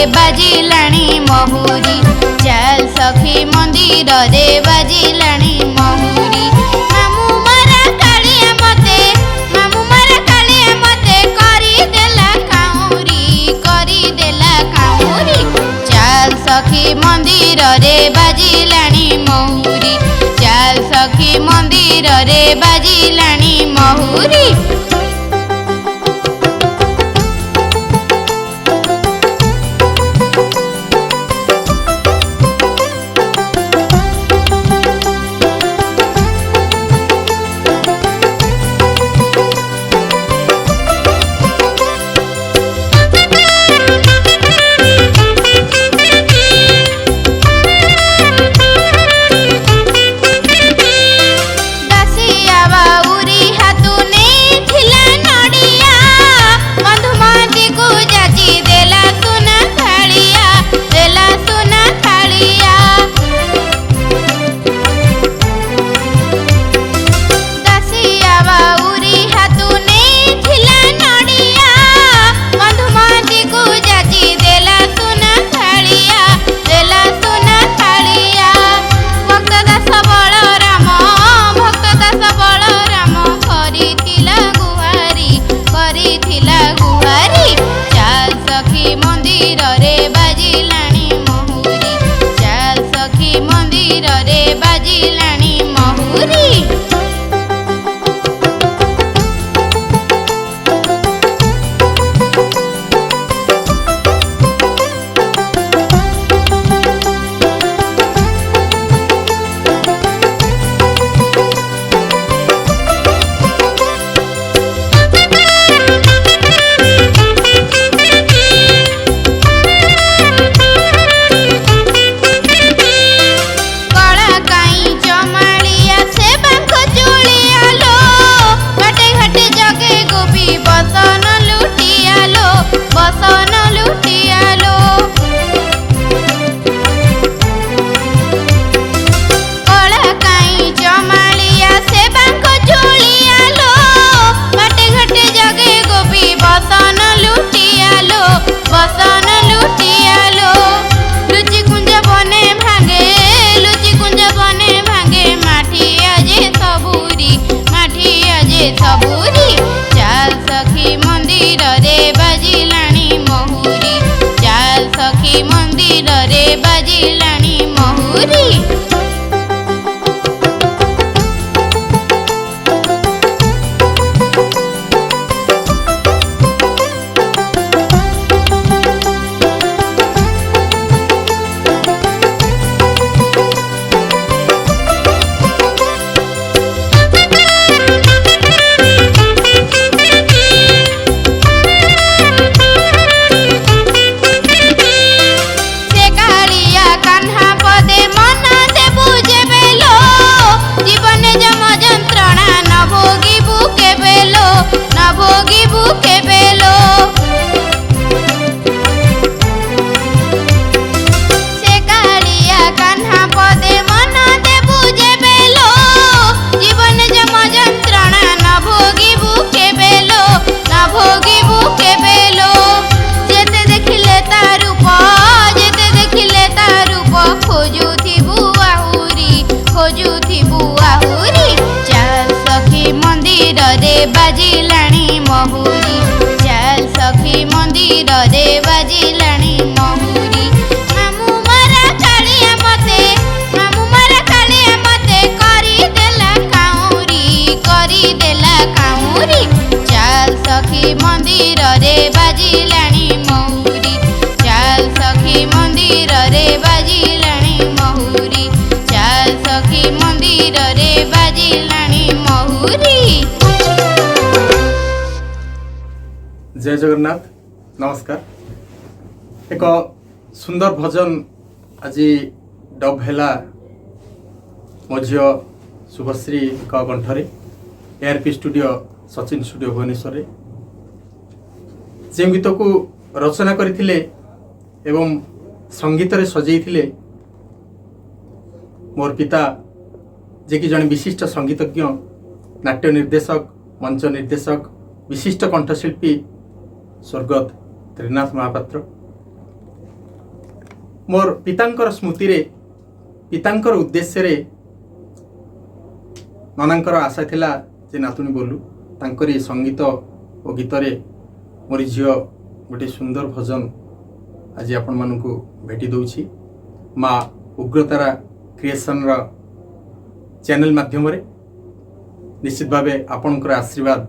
बाजिलाणी महुरी चल सखी मंदिर रे बाजिलाणी महुरी मामू मारा कालिया मते करी देला काउरी चल सखी मंदिर रे बाजिलाणी महुरी चल सखी मंदिर रे बाजिलाणी महुरी। सबूरी चल सखी मंदिर रे बाजिलाणी महुरी चल सखी मंदिर रे बाजिलाणी महुरी। बाजिलाणी महुरी चल सखी मंदिर रे बाजिलाणी महुरी मामू मारा कालिया मते करी देला काउरी चल सखी मंदिर रे बाजिलाणी महुरी चल सखी मंदिर रे बाजिलाणी महुरी चल सखी मंदिर रे बाजिलाणी महुरी। जय जगन्नाथ नमस्कार। एक सुंदर भजन आज डब है मो झील Subhashree Kanthare ARP studio Sachin studio Bhubaneswar जे गीत को रचना करथिले एवं संगीत रे सजेइथिले मोर पिता जे कि जन विशिष्ट संगीतज्ञ नाट्य निर्देशक मंच निर्देशक विशिष्ट कंठशिल्पी स्वर्गत त्रिनाथ महापात्र मोर पितांकर स्मृति रे पितांकर उद्देश्य रे नानांकर आशा थिला जे नातुणी बोलू तांकरी संगीत और गीत रे मोर झियो गोटे सुंदर भजन आज आपण मानकु भेटी दउछि माँ उग्रतारा क्रिएशन रा चैनल माध्यम रे निश्चित भावे आपणकर आशीर्वाद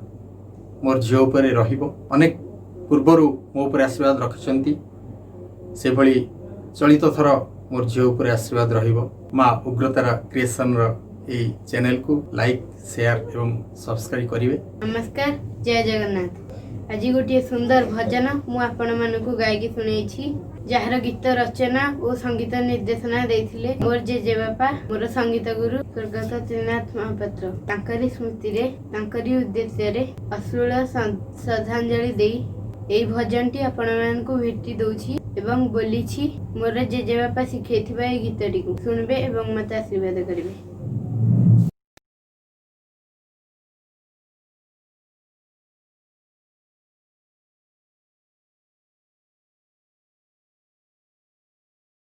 मोर झियो उपरे रहिबो। अनेक पूर्वरु मो उपरे आशीर्वाद रखिसंती से भली चलित थर मोर झियो उपरे आशीर्वाद रहिबो। माँ उग्रतारा क्रिएशन रा ए चैनल को लाइक शेयर एवं सब्सक्राइब करिवे। नमस्कार, जय जगन्नाथ। आज गोटे सुंदर भजन मु आपण मानकु गायकी सुनेछि जार गीत रचना और संगीत निर्देशना देथिले मोर जेजेबापा मोर संगीत गुरु स्वर्गत त्रिनाथ महापात्र। तांकरी स्मृति रे तांकरी उद्देश्य रे अश्लील श्रद्धांजलि देई एई भजनटी आपण मानकु भेटी दउछि एवं बोलिछि मोर जेजेबापा शिखैथिबा ए गीतटी को सुनबे एवं मते आशीर्वाद करिवे।